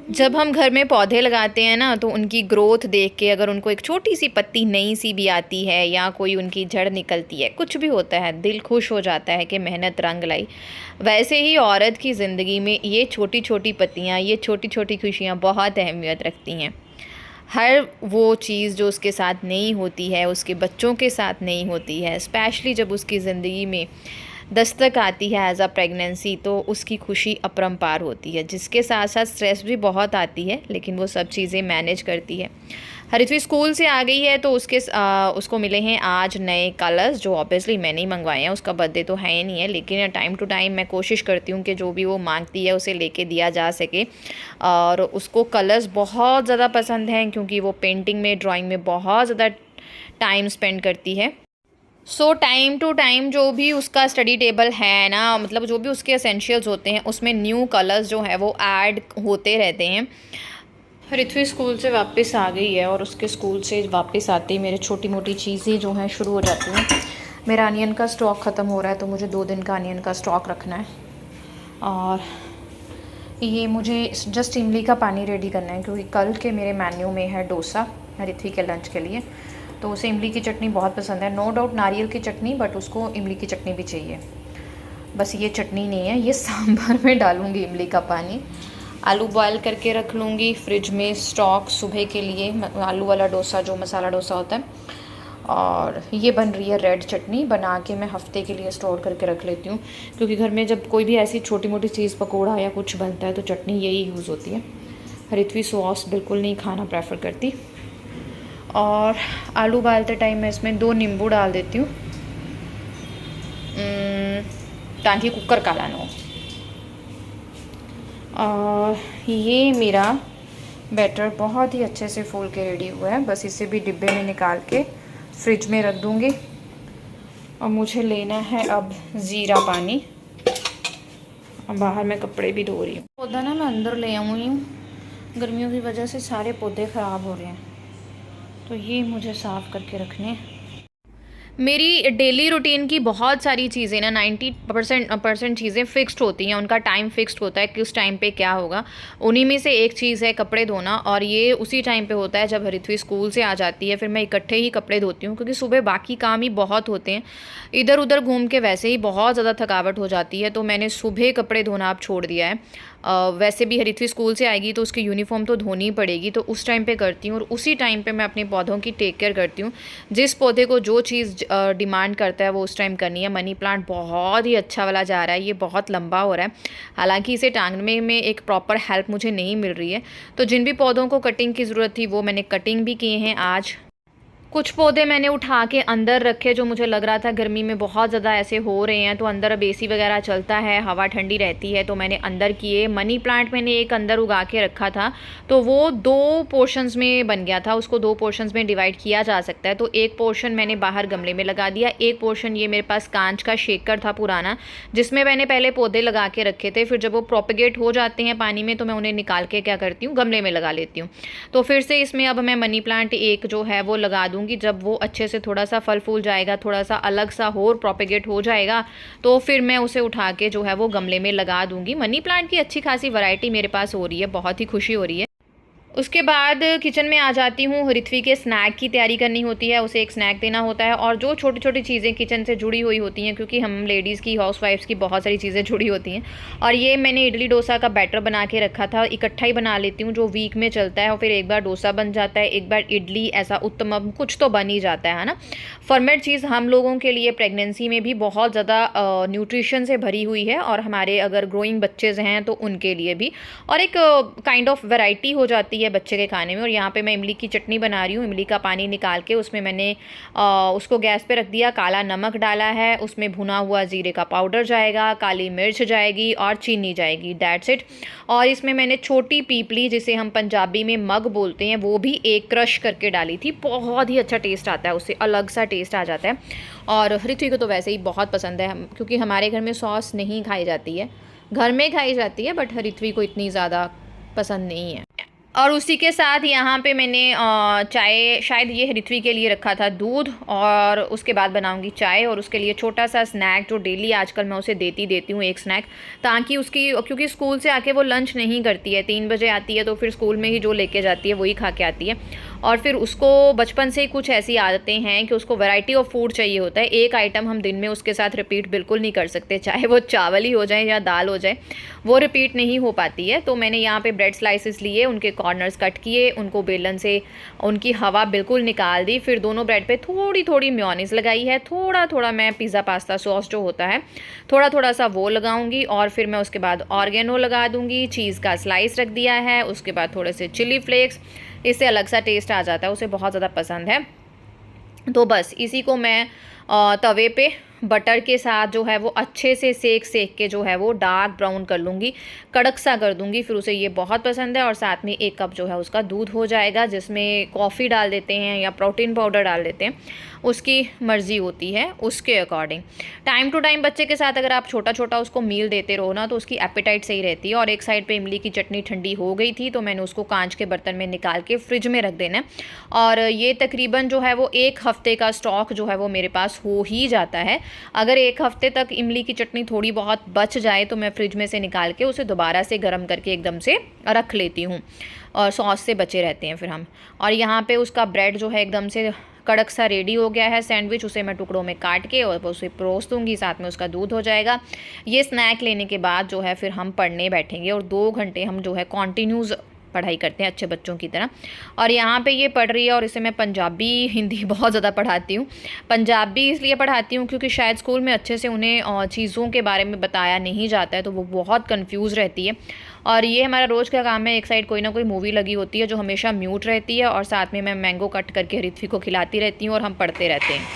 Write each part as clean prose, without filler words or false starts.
जब हम घर में पौधे लगाते हैं ना तो उनकी ग्रोथ देख के अगर उनको एक छोटी सी पत्ती नई सी भी आती है या कोई उनकी जड़ निकलती है, कुछ भी होता है, दिल खुश हो जाता है कि मेहनत रंग लाई। वैसे ही औरत की ज़िंदगी में ये छोटी छोटी पत्तियाँ, ये छोटी छोटी खुशियाँ बहुत अहमियत रखती हैं। हर वो चीज़ जो उसके साथ नहीं होती है, उसके बच्चों के साथ नहीं होती है, स्पेशली जब उसकी ज़िंदगी में दस्तक आती है एज़ अ प्रेगनेंसी, तो उसकी खुशी अपरंपार होती है। जिसके साथ साथ स्ट्रेस भी बहुत आती है, लेकिन वो सब चीज़ें मैनेज करती है। हरित्वी स्कूल से आ गई है तो उसको मिले हैं आज नए कलर्स, जो ऑब्वियसली मैंने ही मंगवाए हैं। उसका बर्थडे तो है ही नहीं है, लेकिन टाइम टू टाइम मैं कोशिश करती हूँ कि जो भी वो मांगती है उसे लेके दिया जा सके। और उसको कलर्स बहुत ज़्यादा पसंद हैं, क्योंकि वो पेंटिंग में, ड्राइंग में बहुत ज़्यादा टाइम स्पेंड करती है। सो टाइम टू टाइम जो भी उसका स्टडी टेबल है ना, मतलब जो भी उसके एसेंशियल्स होते हैं, उसमें न्यू कलर्स जो है वो ऐड होते रहते हैं। ऋत्वी स्कूल से वापस आ गई है और उसके स्कूल से वापस आते ही मेरे छोटी मोटी चीज़ें जो हैं शुरू हो जाती हैं। मेरा अनियन का स्टॉक ख़त्म हो रहा है, तो मुझे 2 दिन का अनियन का स्टॉक रखना है। और ये मुझे जस्ट इमली का पानी रेडी करना है, क्योंकि कल के मेरे मेन्यू में है डोसा ऋत्वी के लंच के लिए। तो उसे इमली की चटनी बहुत पसंद है, नो डाउट नारियल की चटनी, बट उसको इमली की चटनी भी चाहिए। बस ये चटनी नहीं है, ये सांभर में डालूँगी इमली का पानी। आलू बॉयल करके रख लूँगी फ्रिज में स्टॉक सुबह के लिए, आलू वाला डोसा जो मसाला डोसा होता है। और ये बन रही है रेड चटनी, बना के मैं हफ्ते के लिए स्टोर करके रख लेती हूँ, क्योंकि घर में जब कोई भी ऐसी छोटी मोटी चीज़, पकोड़ा या कुछ बनता है, तो चटनी यही यूज़ होती है। ऋत्वी सॉस बिल्कुल नहीं खाना प्रेफर करती। और आलू उबालते टाइम मैं इसमें 2 नींबू डाल देती हूँ, ताकि कुकर काला ना हो। और ये मेरा बैटर बहुत ही अच्छे से फूल के रेडी हुआ है। बस इसे भी डिब्बे में निकाल के फ्रिज में रख दूँगी। और मुझे लेना है अब ज़ीरा पानी। और बाहर मैं कपड़े भी धो रही हूँ। पौधा ना मैं अंदर ले आऊँगी हूँ, गर्मियों की वजह से सारे पौधे ख़राब हो रहे हैं, तो ये मुझे साफ़ करके रखने हैं। मेरी डेली रूटीन की बहुत सारी चीज़ें ना 90% चीज़ें फ़िक्स्ड होती हैं, उनका टाइम फ़िक्स्ड होता है, किस टाइम पे क्या होगा। उन्हीं में से एक चीज़ है कपड़े धोना, और ये उसी टाइम पे होता है जब ऋत्वी स्कूल से आ जाती है। फिर मैं इकट्ठे ही कपड़े धोती हूँ, क्योंकि सुबह बाकी काम ही बहुत होते हैं। इधर उधर घूम के वैसे ही बहुत ज़्यादा थकावट हो जाती है, तो मैंने सुबह कपड़े धोना अब छोड़ दिया है। वैसे भी ऋत्वी स्कूल से आएगी तो उसकी यूनिफॉर्म तो धोनी ही पड़ेगी, तो उस टाइम पे करती हूँ। और उसी टाइम पे मैं अपने पौधों की टेक केयर करती हूँ। जिस पौधे को जो चीज़ डिमांड करता है वो उस टाइम करनी है। मनी प्लांट बहुत ही अच्छा वाला जा रहा है, ये बहुत लंबा हो रहा है, हालांकि इसे टांगने में एक प्रॉपर हेल्प मुझे नहीं मिल रही है। तो जिन भी पौधों को कटिंग की ज़रूरत थी वो मैंने कटिंग भी किए हैं आज। कुछ पौधे मैंने उठा के अंदर रखे, जो मुझे लग रहा था गर्मी में बहुत ज़्यादा ऐसे हो रहे हैं, तो अंदर अब एसी वगैरह चलता है, हवा ठंडी रहती है, तो मैंने अंदर किए। मनी प्लांट मैंने एक अंदर उगा के रखा था, तो वो 2 पोर्शंस में बन गया था, उसको 2 पोर्शंस में डिवाइड किया जा सकता है। तो एक पोर्शन मैंने बाहर गमले में लगा दिया, एक पोर्शन ये मेरे पास कांच का शेकर था पुराना, जिसमें मैंने पहले पौधे लगा के रखे थे। फिर जब वो प्रोपेगेट हो जाते हैं पानी में, तो मैं उन्हें निकाल के क्या करती हूँ, गमले में लगा लेती हूँ। तो फिर से इसमें अब मैं मनी प्लांट एक जो है वो लगा दूँगी। जब वो अच्छे से थोड़ा सा फल फूल जाएगा, थोड़ा सा अलग सा और प्रोपेगेट हो जाएगा, तो फिर मैं उसे उठा के जो है वो गमले में लगा दूँगी। मनी प्लांट की अच्छी खासी वैरायटी मेरे पास हो रही है, बहुत ही खुशी हो रही है। उसके बाद किचन में आ जाती हूँ। ऋत्वी के स्नैक की तैयारी करनी होती है, उसे एक स्नैक देना होता है, और जो छोटी छोटी चीज़ें किचन से जुड़ी हुई होती हैं, क्योंकि हम लेडीज़ की, हाउसवाइफ्स की बहुत सारी चीज़ें जुड़ी होती हैं। और ये मैंने इडली डोसा का बैटर बना के रखा था, इकट्ठा ही बना लेती हूँ, जो वीक में चलता है। और फिर एक बार डोसा बन जाता है, एक बार इडली, ऐसा उत्तमम कुछ तो बन ही जाता है ना। फर्मेंट चीज़ हम लोगों के लिए प्रेगनेंसी में भी बहुत ज़्यादा न्यूट्रिशन से भरी हुई है, और हमारे अगर ग्रोइंग बच्चेज़ हैं तो उनके लिए भी, और एक काइंड ऑफ वैरायटी हो जाती है बच्चे के खाने में। और यहाँ पे मैं इमली की चटनी बना रही हूँ। इमली का पानी निकाल के उसमें मैंने उसको गैस पे रख दिया, काला नमक डाला है, उसमें भुना हुआ जीरे का पाउडर जाएगा, काली मिर्च जाएगी और चीनी जाएगी, दैट्स इट। और इसमें मैंने छोटी पीपली, जिसे हम पंजाबी में मग बोलते हैं, वो भी एक क्रश करके डाली थी। बहुत ही अच्छा टेस्ट आता है, उससे अलग सा टेस्ट आ जाता है। और ऋत्वी को तो वैसे ही बहुत पसंद है, क्योंकि हमारे घर में सॉस नहीं खाई जाती है, घर में खाई जाती है, बट ऋत्वी को इतनी ज़्यादा पसंद नहीं है। और उसी के साथ यहाँ पे मैंने चाय, शायद ये ऋत्वी के लिए रखा था दूध, और उसके बाद बनाऊंगी चाय, और उसके लिए छोटा सा स्नैक जो डेली आजकल मैं उसे देती हूँ, एक स्नैक, ताकि उसकी, क्योंकि स्कूल से आके वो लंच नहीं करती है, 3 बजे आती है, तो फिर स्कूल में ही जो लेके जाती है वही खा के आती है। और फिर उसको बचपन से ही कुछ ऐसी आदतें हैं कि उसको वैरायटी ऑफ फूड चाहिए होता है। एक आइटम हम दिन में उसके साथ रिपीट बिल्कुल नहीं कर सकते, चाहे वो चावल ही हो जाए या दाल हो जाए, वो रिपीट नहीं हो पाती है। तो मैंने यहाँ पे ब्रेड स्लाइसेस लिए, उनके कॉर्नर्स कट किए, उनको बेलन से उनकी हवा बिल्कुल निकाल दी, फिर दोनों ब्रेड पे थोड़ी थोड़ी मेयोनीज लगाई है, थोड़ा थोड़ा मैं पिज़्ज़ा पास्ता सॉस जो होता है थोड़ा थोड़ा सा वो लगाऊंगी, और फिर मैं उसके बाद ऑर्गेनो लगा दूंगी, चीज़ का स्लाइस रख दिया है, उसके बाद थोड़े से चिली फ्लेक्स, इससे अलग सा टेस्ट आ जाता है, उसे बहुत ज़्यादा पसंद है। तो बस इसी को मैं तवे पे बटर के साथ जो है वो अच्छे से सेक के जो है वो डार्क ब्राउन कर लूँगी, कड़क सा कर दूँगी, फिर उसे ये बहुत पसंद है। और साथ में 1 कप जो है उसका दूध हो जाएगा, जिसमें कॉफ़ी डाल देते हैं या प्रोटीन पाउडर डाल देते हैं, उसकी मर्ज़ी होती है उसके अकॉर्डिंग। टाइम टू टाइम बच्चे के साथ अगर आप छोटा छोटा उसको मील देते रहो ना, तो उसकी एपेटाइट सही रहती है। और एक साइड पे इमली की चटनी ठंडी हो गई थी, तो मैंने उसको कांच के बर्तन में निकाल के फ्रिज में रख देना है। और ये तकरीबन जो है वो 1 हफ़्ते का स्टॉक जो है वो मेरे पास हो ही जाता है। अगर 1 हफ़्ते तक इमली की चटनी थोड़ी बहुत बच जाए तो मैं फ्रिज में से निकाल के उसे दोबारा से गर्म करके एकदम से रख लेती हूँ, और सॉस से बचे रहते हैं फिर हम। और यहाँ पे उसका ब्रेड जो है एकदम से कड़क सा रेडी हो गया है सैंडविच, उसे मैं टुकड़ों में काट के और उसे परोस दूँगी, साथ में उसका दूध हो जाएगा। ये स्नैक लेने के बाद जो है फिर हम पढ़ने बैठेंगे, और 2 घंटे हम जो है कॉन्टीन्यूज़ पढ़ाई करते हैं अच्छे बच्चों की तरह। और यहाँ पे ये पढ़ रही है, और इसे मैं पंजाबी हिंदी बहुत ज़्यादा पढ़ाती हूँ। पंजाबी इसलिए पढ़ाती हूँ क्योंकि शायद स्कूल में अच्छे से उन्हें चीज़ों के बारे में बताया नहीं जाता है, तो वो बहुत कंफ्यूज रहती है। और ये हमारा रोज़ का काम है, एक साइड कोई ना कोई मूवी लगी होती है जो हमेशा म्यूट रहती है, और साथ में मैं मैंगो कट करके ऋत्वी को खिलाती रहती हूँ, और हम पढ़ते रहते हैं।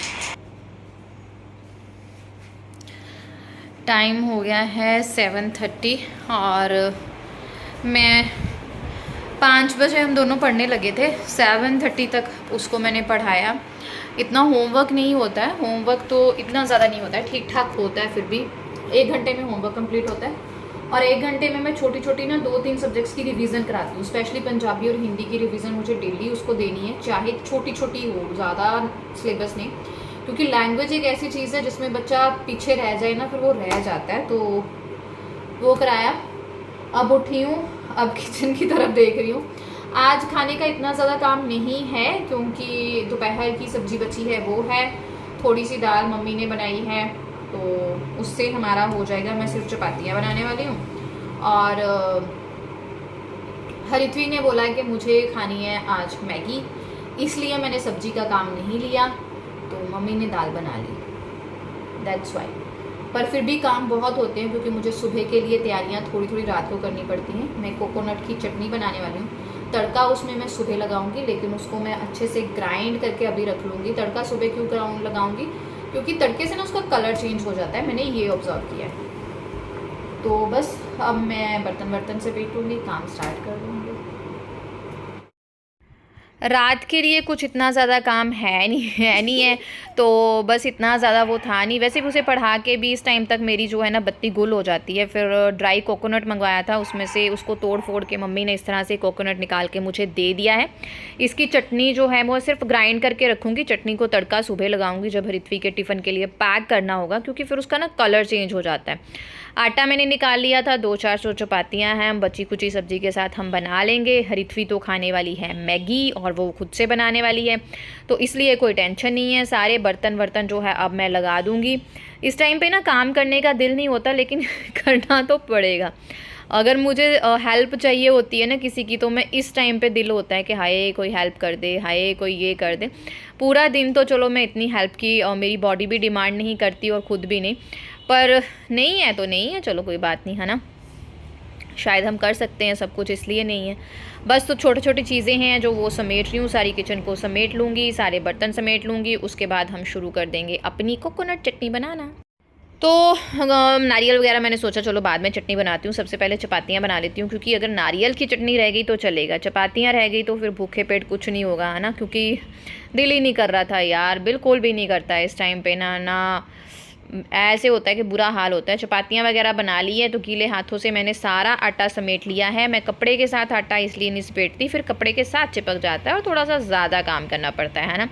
टाइम हो गया है 7:30, और मैं 5 बजे हम दोनों पढ़ने लगे थे, 7:30 तक उसको मैंने पढ़ाया। इतना होमवर्क नहीं होता है, होमवर्क तो इतना ज़्यादा नहीं होता है, ठीक ठाक होता है, फिर भी 1 घंटे में होमवर्क कंप्लीट होता है। और 1 घंटे में मैं छोटी छोटी ना 2-3 सब्जेक्ट्स की रिवीजन कराती हूँ, स्पेशली पंजाबी और हिंदी की रिवीजन मुझे डेली उसको देनी है, चाहे छोटी छोटी हो, ज़्यादा सिलेबस नहीं, क्योंकि लैंग्वेज एक ऐसी चीज़ है जिसमें बच्चा पीछे रह जाए ना, फिर वो रह जाता है। तो वो कराया। अब उठी हूँ, अब किचन की तरफ देख रही हूँ। आज खाने का इतना ज़्यादा काम नहीं है, क्योंकि दोपहर की सब्जी बची है वो है, थोड़ी सी दाल मम्मी ने बनाई है, तो उससे हमारा हो जाएगा। मैं सिर्फ चपातियाँ बनाने वाली हूँ, और हरित्वी ने बोला कि मुझे खानी है आज मैगी, इसलिए मैंने सब्जी का काम नहीं लिया, तो मम्मी ने दाल बना ली, दैट्स वाई। पर फिर भी काम बहुत होते हैं, क्योंकि मुझे सुबह के लिए तैयारियां थोड़ी थोड़ी रात को करनी पड़ती हैं। मैं कोकोनट की चटनी बनाने वाली हूँ, तड़का उसमें मैं सुबह लगाऊंगी, लेकिन उसको मैं अच्छे से ग्राइंड करके अभी रख लूँगी। तड़का सुबह क्यों लगाऊंगी, क्योंकि तड़के से ना उसका कलर चेंज हो जाता है, मैंने ये ऑब्जर्व किया है। तो बस अब मैं बर्तन से पीटूँगी, काम स्टार्ट कर दूँगी। रात के लिए कुछ इतना ज़्यादा काम है नहीं है, तो बस इतना ज़्यादा वो था नहीं। वैसे भी उसे पढ़ा के भी इस टाइम तक मेरी जो है ना बत्ती गुल हो जाती है। फिर ड्राई कोकोनट मंगवाया था, उसमें से उसको तोड़ फोड़ के मम्मी ने इस तरह से कोकोनट निकाल के मुझे दे दिया है। इसकी चटनी जो है वो सिर्फ ग्राइंड करके रखूँगी, चटनी को तड़का सुबह लगाऊँगी जब ऋत्वी के टिफ़िन के लिए पैक करना होगा, क्योंकि फिर उसका ना कलर चेंज हो जाता है। आटा मैंने निकाल लिया था, 2-4 चपातियाँ हैं, बची कुची सब्जी के साथ हम बना लेंगे। ऋत्वी तो खाने वाली है मैगी, और वो खुद से बनाने वाली है, तो इसलिए कोई टेंशन नहीं है। सारे बर्तन जो है अब मैं लगा दूँगी। इस टाइम पे ना काम करने का दिल नहीं होता, लेकिन करना तो पड़ेगा। अगर मुझे हेल्प चाहिए होती है ना किसी की, तो मैं इस टाइम पे दिल होता है कि हाय कोई हेल्प कर दे, हाय कोई ये कर दे। पूरा दिन तो चलो मैं इतनी हेल्प की मेरी बॉडी भी डिमांड नहीं करती, और ख़ुद भी नहीं, पर नहीं है तो नहीं है, चलो कोई बात नहीं, है ना। शायद हम कर सकते हैं सब कुछ, इसलिए नहीं है। बस तो छोटी छोटी चीज़ें हैं जो वो समेट रही हूँ, सारी किचन को समेट लूँगी, सारे बर्तन समेट लूँगी, उसके बाद हम शुरू कर देंगे अपनी कोकोनट चटनी बनाना। तो नारियल वगैरह मैंने सोचा चलो बाद में चटनी बनाती हूँ, सबसे पहले चपातियाँ बना लेती हूँ, क्योंकि अगर नारियल की चटनी रह गई तो चलेगा, चपातियाँ रह गई तो फिर भूखे पेट कुछ नहीं होगा, है ना। क्योंकि दिल ही नहीं कर रहा था यार, बिल्कुल भी नहीं करता इस टाइम पे ना ऐसे होता है कि बुरा हाल होता है। चपातियाँ वगैरह बना ली है तो गीले हाथों से मैंने सारा आटा समेट लिया है। मैं कपड़े के साथ आटा इसलिए नहीं समेटती, फिर कपड़े के साथ चिपक जाता है और थोड़ा सा ज़्यादा काम करना पड़ता है ना।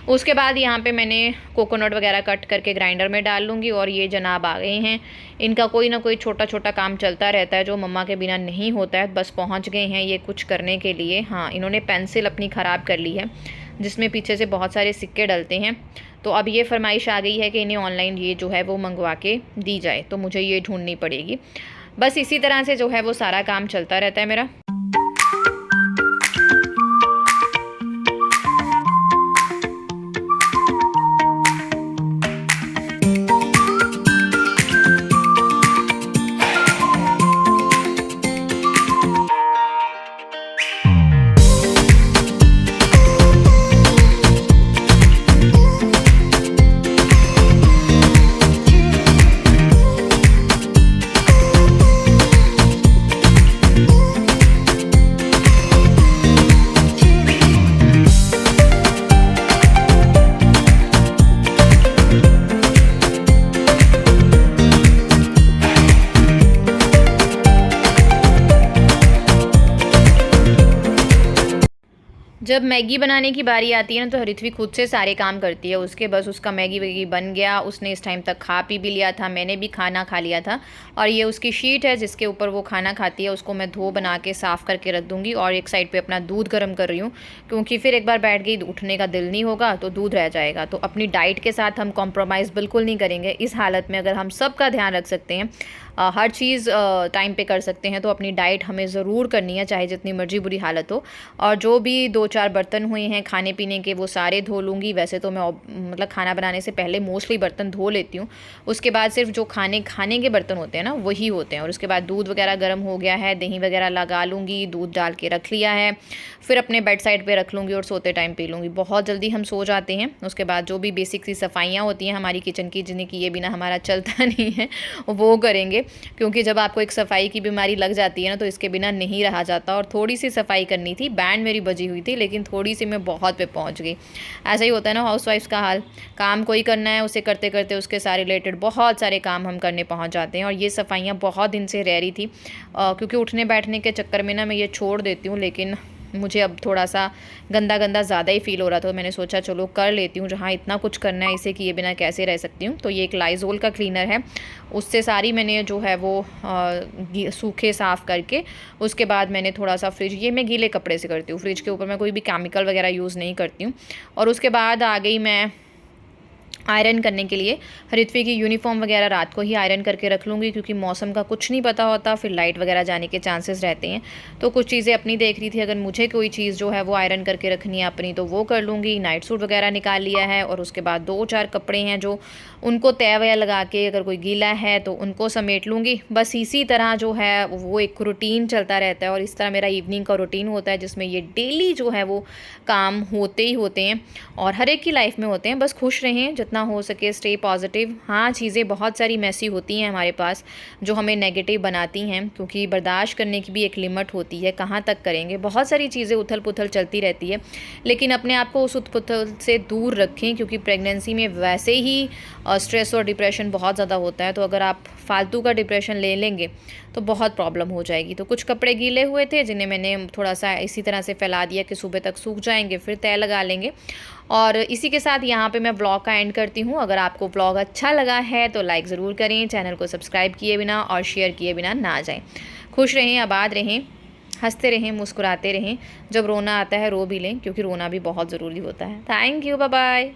उसके बाद यहाँ पे मैंने कोकोनट वगैरह कट करके ग्राइंडर में डाल लूँगी। और ये जनाब आ गए हैं, इनका कोई ना कोई छोटा छोटा काम चलता रहता है जो मम्मा के बिना नहीं होता है। बस पहुँच गए हैं ये कुछ करने के लिए। हाँ, इन्होंने पेंसिल अपनी ख़राब कर ली है जिसमें पीछे से बहुत सारे सिक्के डलते हैं। तो अब ये फरमाइश आ गई है कि इन्हें ऑनलाइन ये जो है वो मंगवा के दी जाए, तो मुझे ये ढूंढनी पड़ेगी। बस इसी तरह से जो है वो सारा काम चलता रहता है मेरा। जब मैगी बनाने की बारी आती है ना तो हरिथवी खुद से सारे काम करती है उसके। बस उसका मैगी वैगी बन गया, उसने इस टाइम तक खा पी भी लिया था, मैंने भी खाना खा लिया था। और ये उसकी शीट है जिसके ऊपर वो खाना खाती है, उसको मैं धो बना के साफ़ करके रख दूँगी। और एक साइड पे अपना दूध गर्म कर रही हूँ क्योंकि फिर एक बार बैठ गई उठने का दिल नहीं होगा तो दूध रह जाएगा। तो अपनी डाइट के साथ हम कॉम्प्रोमाइज़ बिल्कुल नहीं करेंगे। इस हालत में अगर हम सब का ध्यान रख सकते हैं, हर चीज़ टाइम पे कर सकते हैं, तो अपनी डाइट हमें ज़रूर करनी है चाहे जितनी मर्जी बुरी हालत हो। और जो भी 2-4 बर्तन हुए हैं खाने पीने के वो सारे धो लूँगी। वैसे तो मैं मतलब खाना बनाने से पहले मोस्टली बर्तन धो लेती हूँ, उसके बाद सिर्फ जो खाने के बर्तन होते हैं ना वही होते हैं। और उसके बाद दूध वगैरह गर्म हो गया है, दही वगैरह लगा लूँगी, दूध डाल के रख लिया है, फिर अपने बेड साइड पर रख लूँगी और सोते टाइम पी लूँगी। बहुत जल्दी हम सो जाते हैं। उसके बाद जो भी बेसिक सी सफाइयाँ होती हैं हमारी किचन की, जिन्हें किए बिना हमारा चलता नहीं है, वो करेंगे। क्योंकि जब आपको एक सफाई की बीमारी लग जाती है ना तो इसके बिना नहीं रहा जाता। और थोड़ी सी सफाई करनी थी, बैंड मेरी बजी हुई थी लेकिन थोड़ी सी मैं बहुत पे पहुंच गई। ऐसा ही होता है ना हाउसवाइफ्स का हाल, काम कोई करना है उसे करते करते उसके सारे रिलेटेड बहुत सारे काम हम करने पहुंच जाते हैं। और ये सफाइयाँ बहुत दिन से रह रही थी क्योंकि उठने बैठने के चक्कर में ना मैं ये छोड़ देती हूँ, लेकिन मुझे अब थोड़ा सा गंदा गंदा ज़्यादा ही फील हो रहा था। तो मैंने सोचा चलो कर लेती हूँ, जहाँ इतना कुछ करना है इसे किए बिना कैसे रह सकती हूँ। तो ये एक लाइज़ोल का क्लीनर है, उससे सारी मैंने जो है वो सूखे साफ़ करके उसके बाद मैंने थोड़ा सा फ्रिज, ये मैं गीले कपड़े से करती हूँ, फ्रिज के ऊपर मैं कोई भी केमिकल वगैरह यूज़ नहीं करती हूँ। और उसके बाद आ गई मैं आयरन करने के लिए। हरिथवी की यूनिफॉर्म वगैरह रात को ही आयरन करके रख लूँगी क्योंकि मौसम का कुछ नहीं पता होता, फिर लाइट वगैरह जाने के चांसेस रहते हैं। तो कुछ चीज़ें अपनी देख रही थी, अगर मुझे कोई चीज़ जो है वो आयरन करके रखनी है अपनी तो वो कर लूँगी। नाइट सूट वगैरह निकाल लिया है और उसके बाद 2-4 कपड़े हैं जो उनको तय वया लगा के अगर कोई गीला है तो उनको समेट लूँगी। बस इसी तरह जो है वो एक रूटीन चलता रहता है। और इस तरह मेरा इवनिंग का रूटीन होता है जिसमें ये डेली जो है वो काम होते ही होते हैं और हर एक की लाइफ में होते हैं। बस खुश रहें जितना हो सके, स्टे पॉजिटिव। हाँ, चीज़ें बहुत सारी मैसी होती हैं हमारे पास जो हमें नेगेटिव बनाती हैं, क्योंकि बर्दाश्त करने की भी एक लिमिट होती है, कहाँ तक करेंगे। बहुत सारी चीज़ें उथल पुथल चलती रहती है, लेकिन अपने आप को उस उथल पुथल से दूर रखें क्योंकि प्रेगनेंसी में वैसे ही स्ट्रेस और डिप्रेशन बहुत ज़्यादा होता है। तो अगर आप फालतू का डिप्रेशन ले लेंगे तो बहुत प्रॉब्लम हो जाएगी। तो कुछ कपड़े गीले हुए थे जिन्हें मैंने थोड़ा सा इसी तरह से फैला दिया कि सुबह तक सूख जाएंगे, फिर तय लगा लेंगे। और इसी के साथ यहाँ पे मैं व्लॉग का एंड करती हूँ। अगर आपको व्लॉग अच्छा लगा है तो लाइक ज़रूर करें, चैनल को सब्सक्राइब किए बिना और शेयर किए बिना ना जाएं। खुश रहें, आबाद रहें, हंसते रहें, मुस्कुराते रहें। जब रोना आता है रो भी लें क्योंकि रोना भी बहुत ज़रूरी होता है। Thank you, bye bye.